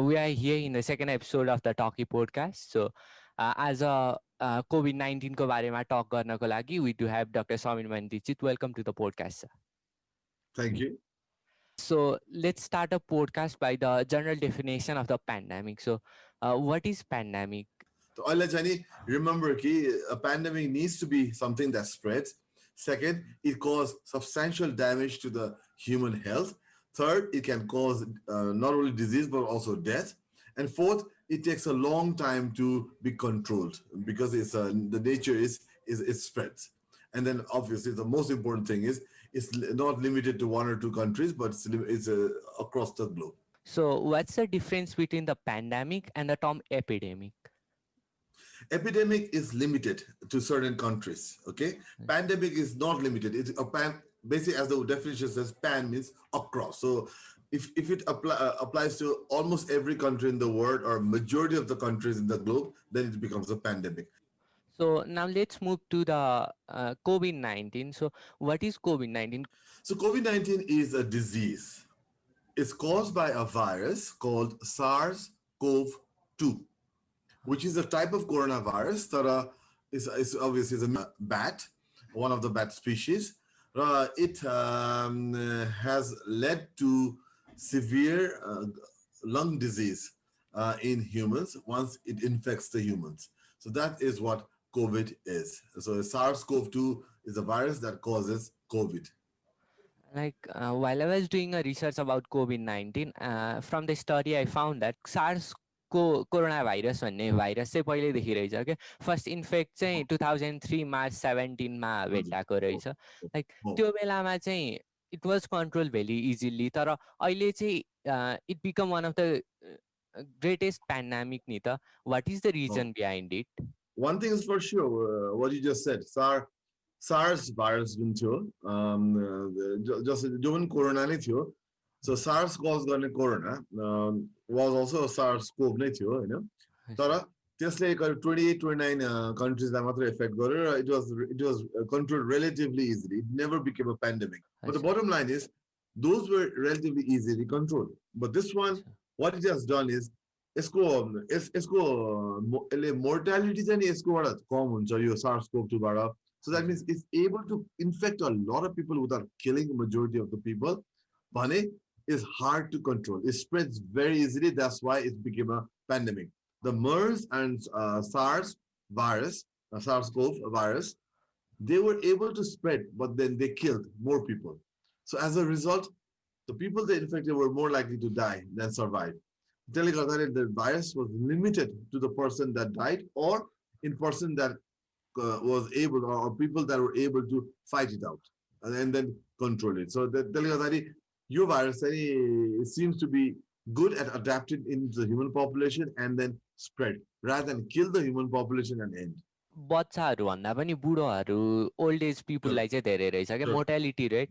We are here in the second episode of the Talkie podcast. So, as a COVID-19 को बारेमा talk गर्नको लागि, we do have Dr. Samin Mandijit. Welcome to the podcast, sir. Thank you. So, let's start a podcast by the general definition of the pandemic. So, what is pandemic? So, Jani, remember that a pandemic needs to be something that spreads. Second, it causes substantial damage to the human health. Third, it can cause not only disease but also death. And fourth, it takes a long time to be controlled because it's the nature is it spreads. And then obviously the most important thing is it's not limited to one or two countries, but it's across the globe. So, what's the difference between the pandemic and the term epidemic? Epidemic is limited to certain countries. Okay, pandemic is not limited. It's a basically, as the definition says, pan means across. So if it applies to almost every country in the world or majority of the countries in the globe, then it becomes a pandemic. So now let's move to the COVID-19. So what is COVID-19? So COVID-19 is a disease. It's caused by a virus called SARS-CoV-2, which is a type of coronavirus that is obviously a bat, one of the bat species. It has led to severe lung disease in humans once it infects the humans. So that is what COVID is. So SARS-CoV-2 is a virus that causes COVID. Like while I was doing a research about COVID-19, from the study I found that SARS corona virus भन्ने virus चाहिँ पहिल्यैदेखि रहेछ क्या. First infect चाहिँ 2003 March 17मा भेटाएको रहेछ. Like त्यो बेलामा चाहिँ it was control very easily. तर अहिले चाहिँ it become one of the greatest pandemic नि त. What is the reason behind it? One thing is for sure, what you just said, SARS virus जुन थियो, just जुन कोरोना नै थियो. So SARS cause गर्ने corona was also a SARS-CoV नै थियो हैन. तर त्यसले 28-29 countries लाई मात्र effect गर्यो. It was controlled relatively easily. It never became a pandemic. But the bottom line is those were relatively easily controlled. But this one, what it has done is यसको mortality चाहिँ नि यसकोबाट कम हुन्छ यो SARS-CoV-2 बाट. So that means it's able to infect a lot of people without killing the majority of the people. भने is hard to control. It spreads very easily. That's why it became a pandemic. The MERS and SARS virus, SARS-CoV virus, they were able to spread, but then they killed more people. So as a result, the people they infected were more likely to die than survive. The virus was limited to the person that died or in person that was able, or people that were able to fight it out and then control it. So the your virus seems to be good at adapting into the human population and then spread rather than kill the human population and end. बच्चाहरू भन्दा पनि बुढोहरू old age पिपुललाई चाहिँ धेरै रहेछ क्या mortality rate.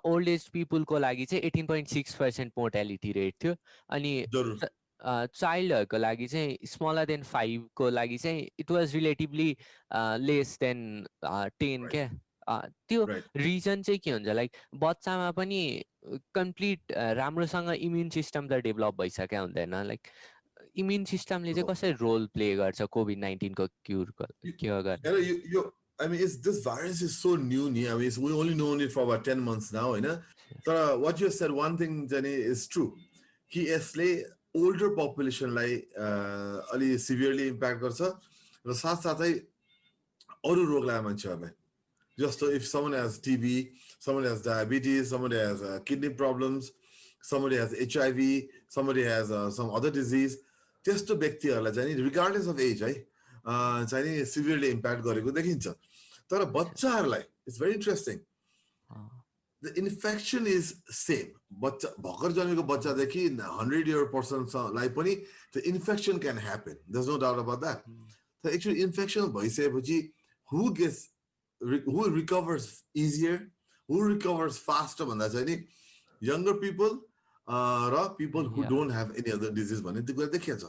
Old age पिपुलको लागि चाहिँ 18.6% mortality rate थियो. अनि चाइल्डहरूको लागि चाहिँ स्मलर देन 5 को लागि चाहिँ it was relatively less than 10 क्या. त्यो रिजन चाहिँ के हुन्छ लाइक बच्चामा पनि कम्प्लिट राम्रोसँग इम्युन सिस्टम त डेभलप भइसक्यो हुँदैन. लाइक इम्युन सिस्टमले चाहिँ कसरी रोल प्ले गर्छ कोभिड-19 को क्युरको के गर्ने? I mean, this virus is so new. I mean, we only known it for about 10 months now, you know. So what you said, one thing, Jenny, is true. He यसले older population लाई अलि severely impact गर्छ र साथसाथै अरू रोगलाई मान्छेहरूलाई. Just so if someone has TB, someone has diabetes, somebody has kidney problems, somebody has HIV, somebody has some other disease, त्यस्तो व्यक्तिहरूलाई चाहिँ regardless of age है चाहिँ नि severely impact गरेको देखिन्छ. तर बच्चाहरूलाई it's very interesting. The infection is same. बच्चा भर्खर जन्मेको बच्चादेखि 100-year personलाई पनि the infection can happen. There's no doubt about that. So actually infection भइसकेपछि who recovers easier, who recovers faster भन्दा चाहिँ नि younger people र people who don't have any other disease भन्ने त्यो कुरा देखिन्छ.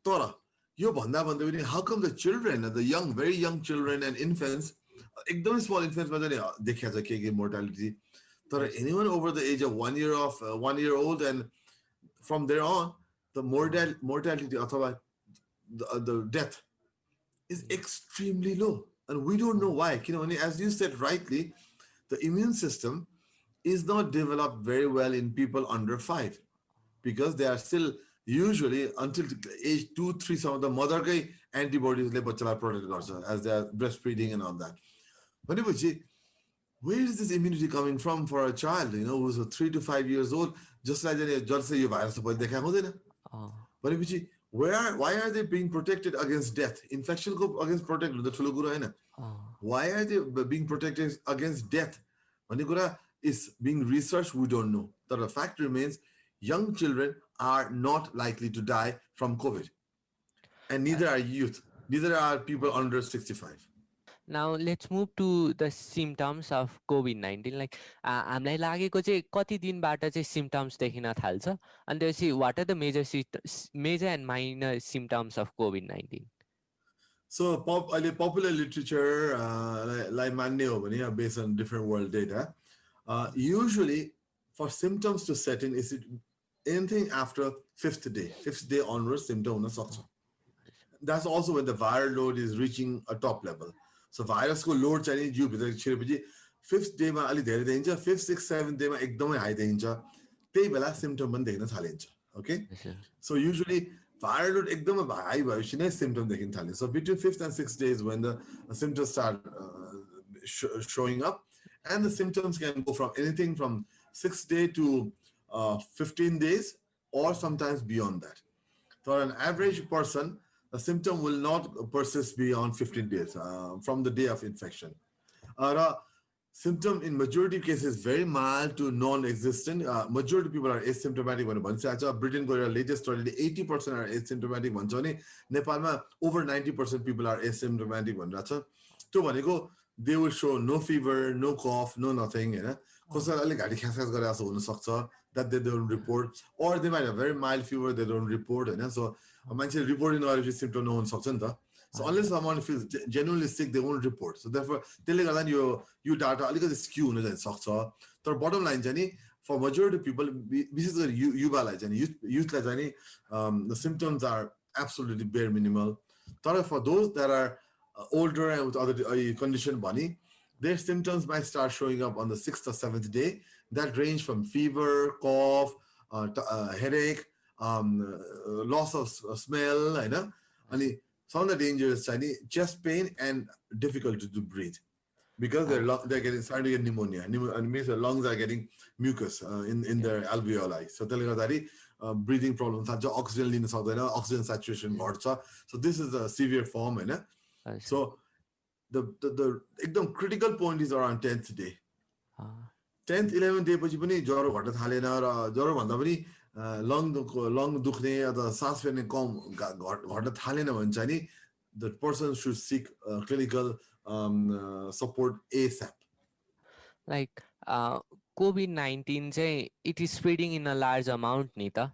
तर यो भन्दा भन्दै पनि how come the children, the young, very young children and infants, एकदमै small infants मा चाहिँ देखिन्छ के mortality. तर anyone over the age of 1 year old and from there on, the mortality अथवा the death is extremely low. And we don't know why. As you said rightly, the immune system is not developed very well in people under 5 because they are still usually until age 2, 3, some of the mother antibodies protect as they are breastfeeding and all that. But where is this immunity coming from for a child, who's 3 to 5 years old, just like just say virus but why are they being protected against death? Infection against protected the why are they being protected against death? Is being researched, we don't know. The fact remains, young children are not likely to die from COVID. And neither are youth, neither are people under 65. Now let's move to the symptoms of COVID-19. Like हामीलाई लागेको चाहिँ कति दिनबाट चाहिँ symptoms देखिन थाल्छ अनि त्यसपछि what are the major and minor symptoms of COVID-19? So popular literature like मान्ने हो भने based on different world data, usually for symptoms to set in is it anything after 5th day onwards symptom हुन सक्छ. That's also when the viral load is reaching a top level. So virus को load चाहिँ जिउ भित्र छिरेपछि 5th day मा अलि धेरै देखिन्छ, 5th, 6th, 7th day मा एकदमै हाई देखिन्छ, त्यही बेला symptom पनि देख्न थालिन्छ. Okay? So usually viral load एकदमै हाई भएपछि नै symptom देखिन थाल्छ. So between 5th and 6th days when the symptoms start showing up, and the symptoms can go from anything from 6th day to 15 days or sometimes beyond that. For an average person, the symptom will not persist beyond 15 days from the day of infection. Symptom in majority of cases very mild to non-existent. Majority of people are asymptomatic. Britain got a latest study, 80% are asymptomatic. Nepal, over 90% people are asymptomatic. So they will show no fever, no cough, no nothing. That they don't report, or they might have very mild fever, they don't report. So reporting no symptom no one. So unless someone feels genuinely sick, they won't report. So therefore, you data skew. The bottom line, for majority of people, this is youth, the symptoms are absolutely bare minimal. For those that are older and with other condition, their symptoms might start showing up on the 6th or 7th day. That range from fever, cough, headache, loss of smell, and some of the dangers, chest pain and difficulty to breathe because they're starting to get pneumonia. And means their lungs are getting mucus in their alveoli. So breathing problems, oxygen saturation. So this is a severe form. So the critical point is around 10th day. 10th, 11th day पछि पनि ज्वरो घट्न थालेन र ज्वरो भन्दा पनि long दुख्ने अथवा सास फेर्ने कम घट्न थालेन भने चाहिँ नि the person should seek clinical support ASAP. Like COVID-19 चाहिँ it is spreading in a large amount नि त.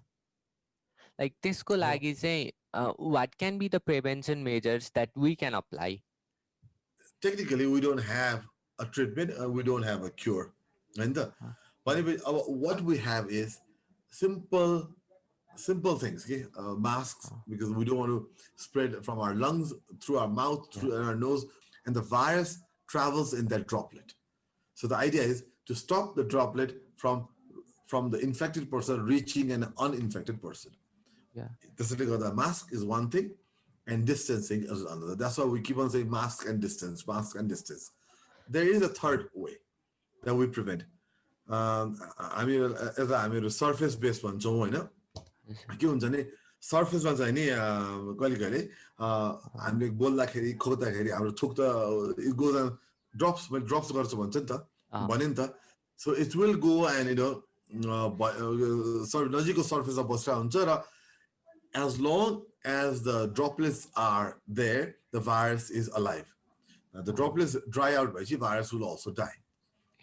Like त्यसको लागि चाहिँ what can be the prevention measures that we can apply? Technically, we don't have a treatment, we don't have a cure. And what we have is simple things. Okay? Masks, because we don't want to spread from our lungs through our mouth, through our nose, and the virus travels in that droplet. So the idea is to stop the droplet from the infected person reaching an uninfected person. Yeah. The mask is one thing, and distancing is another. That's why we keep on saying mask and distance, mask and distance. There is a third way that we prevent. As I'm a surface-based one, so surface ones I need I'm like बोल्दाखेरि खोज्दाखेरि हाम्रो थुक त it goes and drops गर्छ भन्छ नि त so it will go and नजिकको surface बस्रा हुन्छ र as long as the droplets are there, the virus is alive. The droplets dry out, the virus will also die.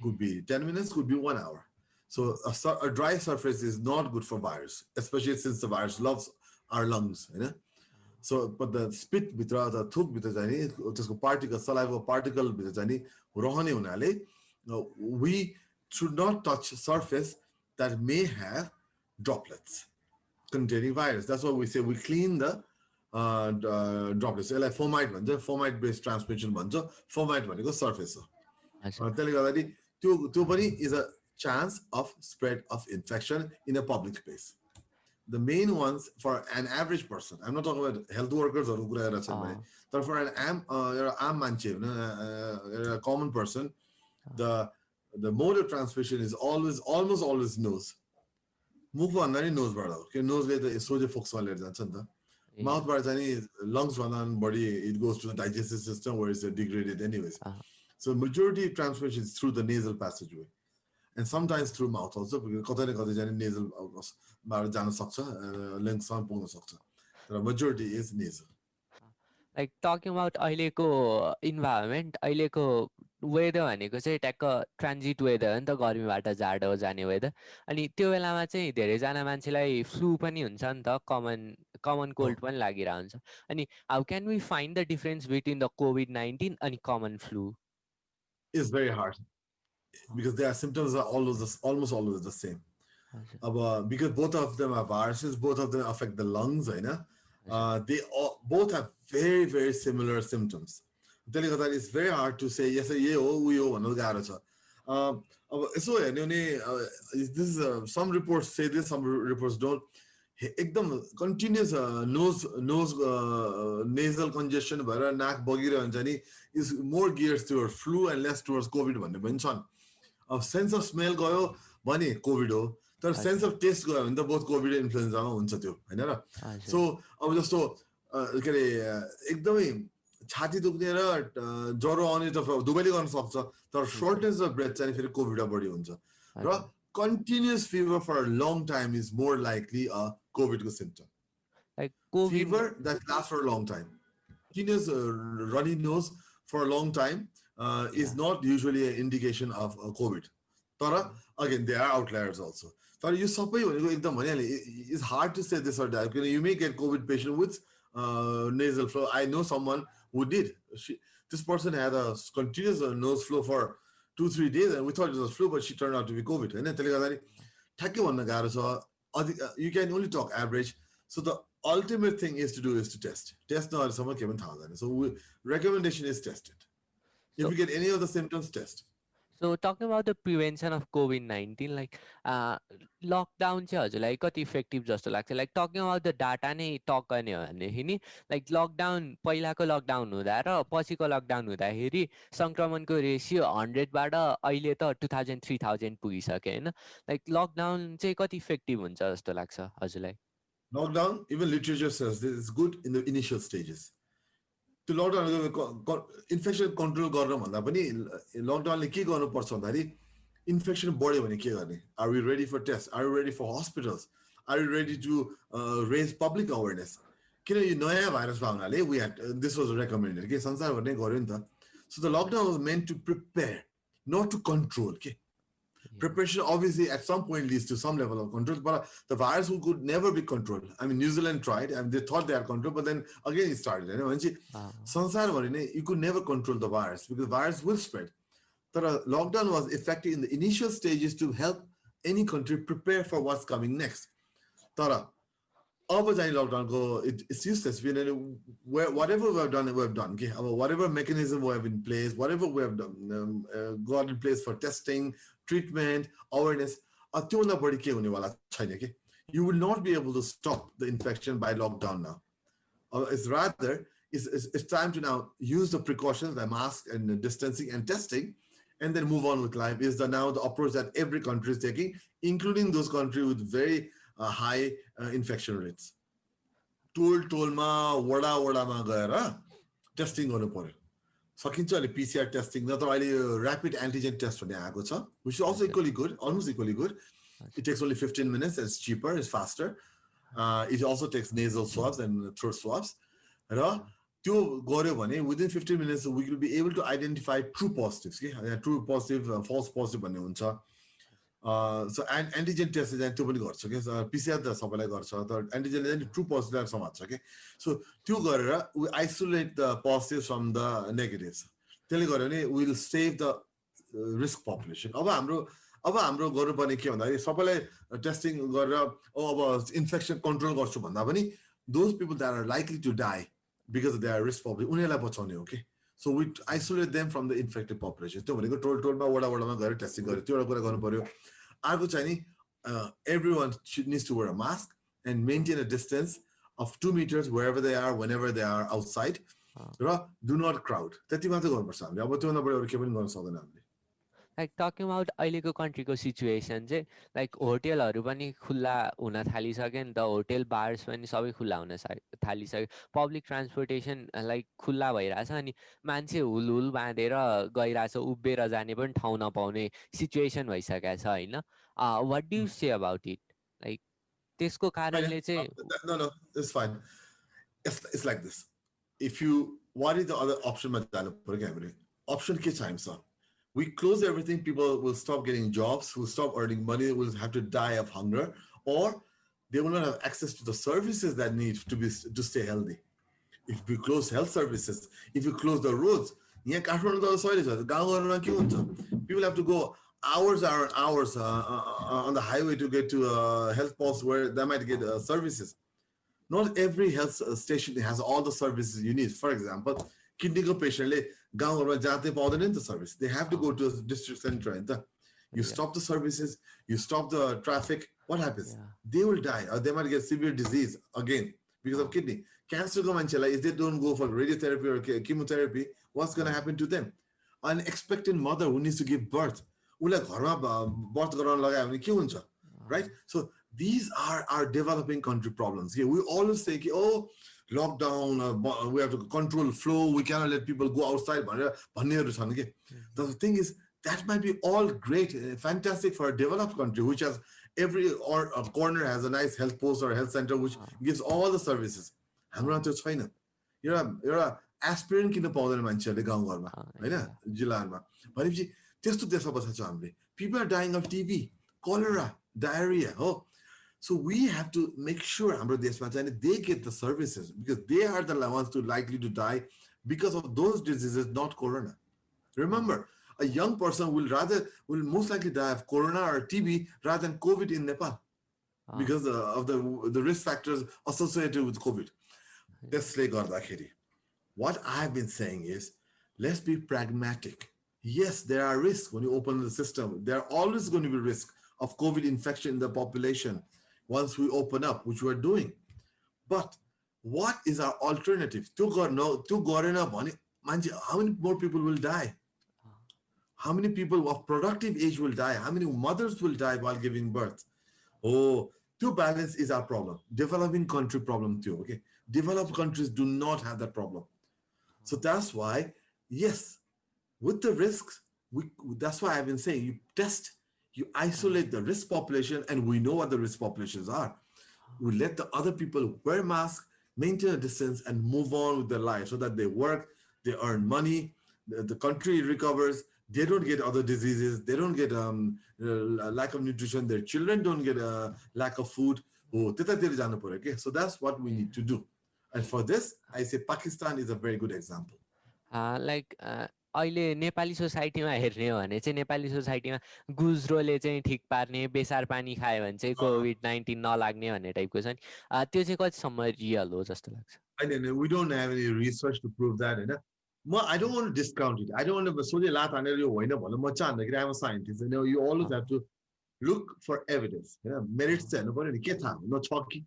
Could be 10 minutes, could be 1 hour. So a dry surface is not good for virus, especially since the virus loves our lungs. So, but the spit bitra, the thuk bitra, just particle, saliva particle bitra, we should not touch surface that may have droplets. containing virus. That's why we say we clean the droplets. Like fomite भन्छ, fomite based transmission भन्छ. Fomite भनेको surface हो. त्यसले गर्दाखेरि त्यो पनि is a chance of spread of infection in a public space. The main ones for an average person, I'm not talking about health workers or but for an a common person, the mode of transmission is almost always nose. Move on, nose बाट nose ले त सोझै फोक्समा लिएर जान्छ नि त. Mouth बाट चाहिँ lungs भन्दा body, it goes to the digestive system where it's degraded anyways. So majority transmission is through the nasal passageway. And sometimes through mouth also, because कतै न कतै जाने nasal बाट जान सक्छ, lungs मा पुग्न सक्छ. The majority is nasal. Like talking about अहिलेको environment, अहिलेको वेदर भनेको चाहिँ ट्याक्क ट्रान्जिट वेदर हो नि त, गर्मीबाट जाडो जाने वेदर. अनि त्यो बेलामा चाहिँ धेरैजना मान्छेलाई फ्लू पनि हुन्छ नि त, कमन कोल्ड पनि लागिरहेको हुन्छ. अनि how can we find the difference between the COVID-19 अनि common flu? It's very hard because their symptoms are almost always the same. Because both of them are viruses, both of them affect the lungs, they both have very, very similar symptoms. It's very hard to say yes, this is some reports say this, some reports don't. एकदम continuous nasal congestion भएर नाक बगिरहन्छ हुन्छ नि is more geared towards flu and less towards COVID भन्ने पनि छन्. Sense of smell गयो भने COVID हो, तर sense of taste गयो भने त both COVID र influenza मा हुन्छ त्यो, हैन र? So अब जस्तो के अरे एकदमै छाती दुख्ने र ज्वरो आउने त दुवैले गर्न सक्छ, तर shortness of breath चाहिँ फेरि COVID बढी हुन्छ. र continuous fever for a long time is more likely a COVID symptom. Like COVID fever that lasts for a long time. Continuous runny nose for a long time is not usually an indication of COVID. But again, there are outliers also. So it's hard to say this or that. You may get COVID patient with nasal flow. I know someone who did. This person had a continuous nose flow for 2-3 days, and we thought it was flu, but she turned out to be COVID. You can only talk average. So the ultimate thing is to test. Test now. So recommendation is test it. If you get any of the symptoms, test. So talking about the prevention of COVID-19, like lockdown चाहिँ हजुरलाई कति effective जस्तो लाग्छ? Like talking about the data नै talk गर्ने हो भनेदेखि नि, like lockdown पहिलाको लकडाउन हुँदा र पछिको लकडाउन हुँदाखेरि संक्रमणको रेशियो 100 बाट अहिले त 2000-3000 पुगिसक्यो हैन? Like lockdown चाहिँ कति इफेक्टिभ हुन्छ जस्तो लाग्छ हजुरलाई? Lockdown, even literature says this is good in the initial stages. To lockdown infection control गर्न भन्दा पनि lockdownले के गर्नुपर्छ भन्दाखेरि infection बढ्यो भने के गर्ने? Are we ready for tests? Are we ready for hospitals? Are we ready to raise public awareness? किन यो नयाँ भाइरस भावनाले we had this was recommended के संसारभर नै गर्यो नि त. So the lockdown was meant to prepare, not to control. Preparation obviously at some point leads to some level of control, but the virus could never be controlled. I mean, New Zealand tried and they thought they had control, but then again it started. You could never control the virus because the virus will spread. The lockdown was effective in the initial stages to help any country prepare for what's coming next. Lockdown it's useless. Whatever we have done, okay? Whatever mechanism we have in place, whatever we have done, got in place for testing, treatment, awareness, you will not be able to stop the infection by lockdown now. It's time to now use the precautions like mask and distancing and testing, and then move on with life. Is now the approach that every country is taking, including those countries with very high infection rates. Told-ma, wada-ma gaera testing गर्नु पर्यो. सकिन्छ अहिले PCR testing न त अहिले rapid antigen test भन्ने आएको छ, which is also equally good, almost equally good. It takes only 15 minutes, it's cheaper, it's faster. It also takes nasal swabs and throat swabs. र त्यो गर्यो भने within 15 minutes we will be able to identify true positives. True positive, false positive भन्ने हुन्छ. So antigen test is त्यो पनि गर्छ के. PCR त सबैलाई गर्छ, तर antigen is true positive समात्छ के. So त्यो गरेर we isolate the positives from the negatives. त्यसले गर्यो भने we will save the risk population. अब हाम्रो अब हाम्रो गर्नुपर्ने के भन्दाखेरि सबैलाई टेस्टिङ गरेर अब इन्फेक्सन कन्ट्रोल गर्छु भन्दा पनि those people that are likely to die because of their risk population उनीहरूलाई बचाउने हो के so we isolate them from the infected population त्यो भनेको टोलमा वडामा गएर टेस्टिङ गर्यो त्यो एउटा कुरा गर्नु पर्यो अर्को चाहिँ नि everyone needs to wear a mask and maintain a distance of 2 meters wherever they are whenever they are outside र do not crowd त्यति मात्र गर्नुपर्छ हामीले अब त्यो नभए अरु के पनि गर्न सक्दैन हामीले लाइक टकिङ अबाउट अहिलेको कन्ट्रीको सिचुएसन चाहिँ लाइक होटेलहरू पनि खुल्ला हुन थालिसक्यो नि त होटेल बार्स पनि सबै खुल्ला हुन थालिसक्यो पब्लिक ट्रान्सपोर्टेसन लाइक खुल्ला भइरहेछ अनि मान्छे हुल बाँधेर गइरहेछ उभिएर जाने पनि ठाउँ नपाउने सिचुएसन भइसकेको छ होइन what do you say about it like त्यसको कारणले चाहिँ no it's fine it's like this if you what is the other option मा जानु पर्यो के हामीले option के चाहिन्छ we close everything, people will stop getting jobs, will stop earning money, will have to die of hunger, or they will not have access to the services that need to stay healthy. If we close health services, if you close the roads, people have to go hours and hours on the highway to get to a health post where they might get services. Not every health station has all the services you need. For example, kidney patient गाउँहरुमा जाँदै पाउँदैन नि त service they have to go to a district center हैन त you stop the services you stop the traffic what happens they will die or they might get severe disease again because of kidney cancer को मान्छेलाई if they don't go for radiotherapy or chemotherapy what's going to happen to them an expectant mother who needs to give birth उलाई घरमा birth गराउन लगायो भने के हुन्छ right so these are our developing country problems here we always say oh lockdown we have to control flow we cannot let people go outside the thing is that might be all great fantastic for a developed country which has every or a corner has a nice health post or health center which gives all the services हाम्रो त्यो छैन एउटा aspirin किन पाउँदैन मान्छेहरूले गाउँघरमा हैन जिल्लामा भनेपछि त्यस्तो देशमा बसेको छ हामीले people are dying of TB cholera diarrhea हो so we have to make sure हाम्रो देशमा चाहिँ they get the services because they are the ones who likely to die because of those diseases not corona remember a young person will most likely die of corona or TB rather than COVID in Nepal because of the risk factors associated with COVID त्यसले गर्दाखेरि what I have been saying is let's be pragmatic yes there are risks when you open the system there are always going to be risks of COVID infection in the population once we open up, which we're doing. But what is our alternative? How many more people will die? How many people of productive age will die? How many mothers will die while giving birth? Oh, to balance is our problem. Developing country problem too, okay? Developed countries do not have that problem. So that's why, yes, with the risks, that's why I've been saying you test, you isolate the risk population, and we know what the risk populations are. We let the other people wear masks, maintain a distance, and move on with their life so that they work, they earn money, the country recovers, they don't get other diseases, they don't get lack of nutrition, their children don't get a lack of food. So that's what we need to do. And for this, I say Pakistan is a very good example. अहिले नेपाली सोसाइटीमा हेर्ने हो भने चाहिँ नेपाली सोसाइटीमा गुज्रोले चाहिँ ठिक पार्ने बेसार पानी खायो भने चाहिँ COVID-19 नलाग्ने भन्ने टाइपको छ नि त्यो चाहिँ कतिसम्म रियल हो जस्तो लाग्छ we don't have any research to prove that हैन म I don't want to discount it I don't want to सोझै लात हानेर यो होइन भन्नु म चाहन्न कि I'm a scientist you know you always have to look for evidence हैन merits चाहिँ हेर्नु पर्यो नि के थाहा न छ कि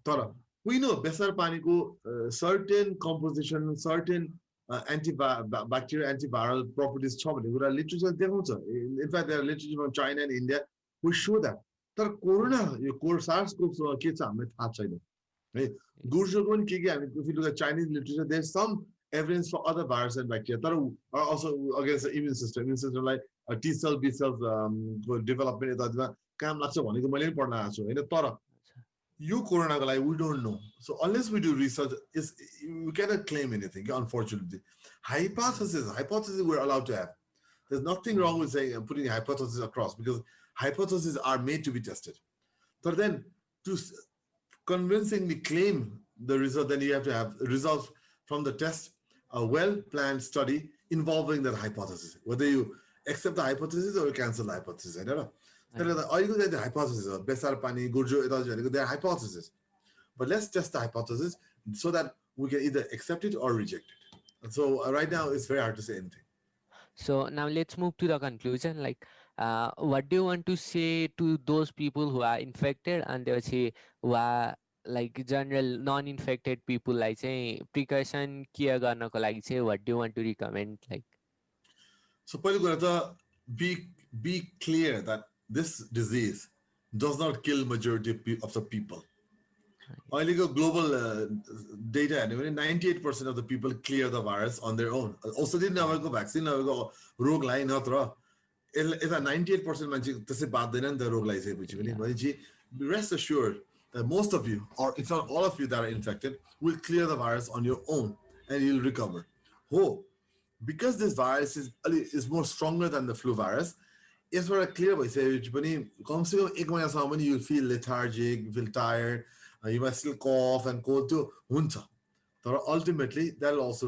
तर we know बेसार पानीको certain composition certain antibacterial antiviral properties छ भन्ने कुरा literature देखाउँछ in fact there are literature from China and India we show that तर कोरोना यो SARS-CoV के छ हामीलाई थाहा छैन है गुर्जोको पनि के हामी if you look at Chinese literature there's some evidence for other viruses and bacteria that are also against the immune system like T cell B cells development यतामा काम लाग्छ भनेको मैले पनि पढ्न आएको छु हैन तर यो कोरोनाको लागि we don't know so unless we do research we cannot claim anything unfortunately hypothesis we're allowed to have there's nothing wrong with saying putting hypotheses across because hypotheses are made to be tested but then to convincingly claim the result then you have to have results from the test a well-planned study involving that hypothesis whether you accept the hypothesis or cancel the hypothesis. I don't know. Are you going to the hypothesis? Besar Pani, Gurjo, they are hypotheses. But let's test the hypothesis so that we can either accept it or reject it. So right now, it's very hard to say anything. So now let's move to the conclusion. Like, what do you want to say to those people who are infected and they say who are like general non-infected people, like say precaution care गर्नको लागि चाहिँ what do you want to recommend? Like, so पहिलो कुरा त be clear that this disease does not kill majority of the people. अहिलेको global data हेर्ने भने 98% of the people clear the virus on their own. औषधि नभएको vaccine नभएको रोगलाई नत्र यता 98% मान्छे त्यसै बाँच्दैन नि त रोग लगाइसकेपछि पनि भनेपछि rest assured that most of you, or if not all of you that are infected, will clear the virus on your own and you'll recover. Because this virus is more stronger than the flu virus, यसबाट clear भइसकेपछि पनि कमसेकम 1 महिनासम्म पनि you'll feel lethargic, you feel tired, you might still cough and cold too. हुन्छ तर ultimately that'll also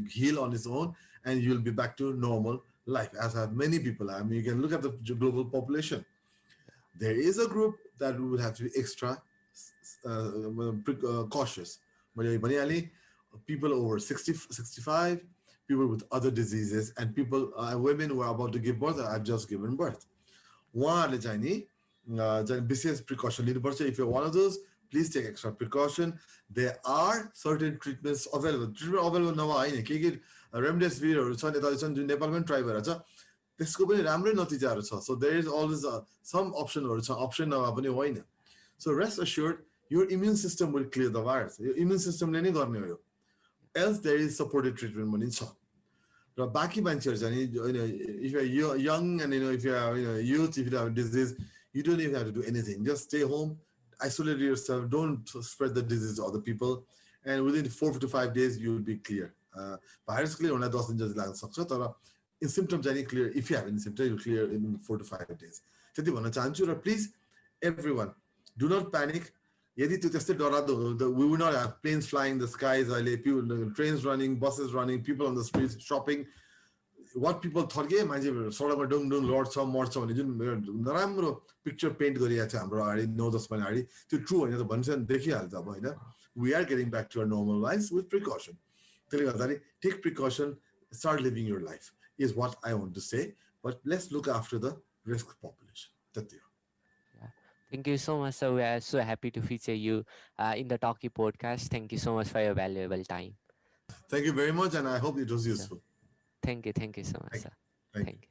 heal on its own and you'll be back to normal life, as have many people. I mean, you can look at the global population. There is a group that will have to be extra cautious. People over 60, 65, people with other diseases, and people, women who are about to give birth, I've just given birth. Precaution. If you're one of those, please take extra precaution. There are certain treatments available. Treatment available now. Remdesivir छ यता छन् जुन नेपालमा try भएर छ त्यसको पनि राम्रै नतिजाहरू छ. So there is always some optionहरू छ, option नभए पनि होइन. So rest assured your immune system will clear the virus. Your immune system ले नै गर्ने हो. Else there is supported treatment पनि छ. र बाँकी मान्छेहरू चाहिँ if you are young and if you are youth, if you have a disease, you don't even have to do anything. Just stay home, isolate yourself, don't spread the disease to other people, and within 4 to 5 days you will be clear. Virus clear on 10 दिन जति लाग्न सक्छ तर in symptoms any clear, if you have any symptoms you clear in 4 to 5 days. त्यति भन्न चाहन्छु र please everyone do not panic. यदि त्यो त्यस्तै डराउँदो we will not have planes flying the skies, people, trains running, buses running, people on the streets shopping. What people thought के मान्छे सडकमा डुङ लड्छ मर्छ भन्ने जुन नराम्रो पिक्चर पेन्ट गरिएको छ हाम्रो अगाडि 9-10 महिना अगाडि त्यो ट्रु होइन त भन्छ नि देखिहाल्छ अब होइन. We are getting back to our normal lives with precaution. Take precaution, start living your life is what I want to say. But let's look after the risk population. Yeah. Thank you so much, sir. We are so happy to feature you in the Talkie podcast. Thank you so much for your valuable time. Thank you very much, and I hope it was useful. Thank you so much, sir. Thank you.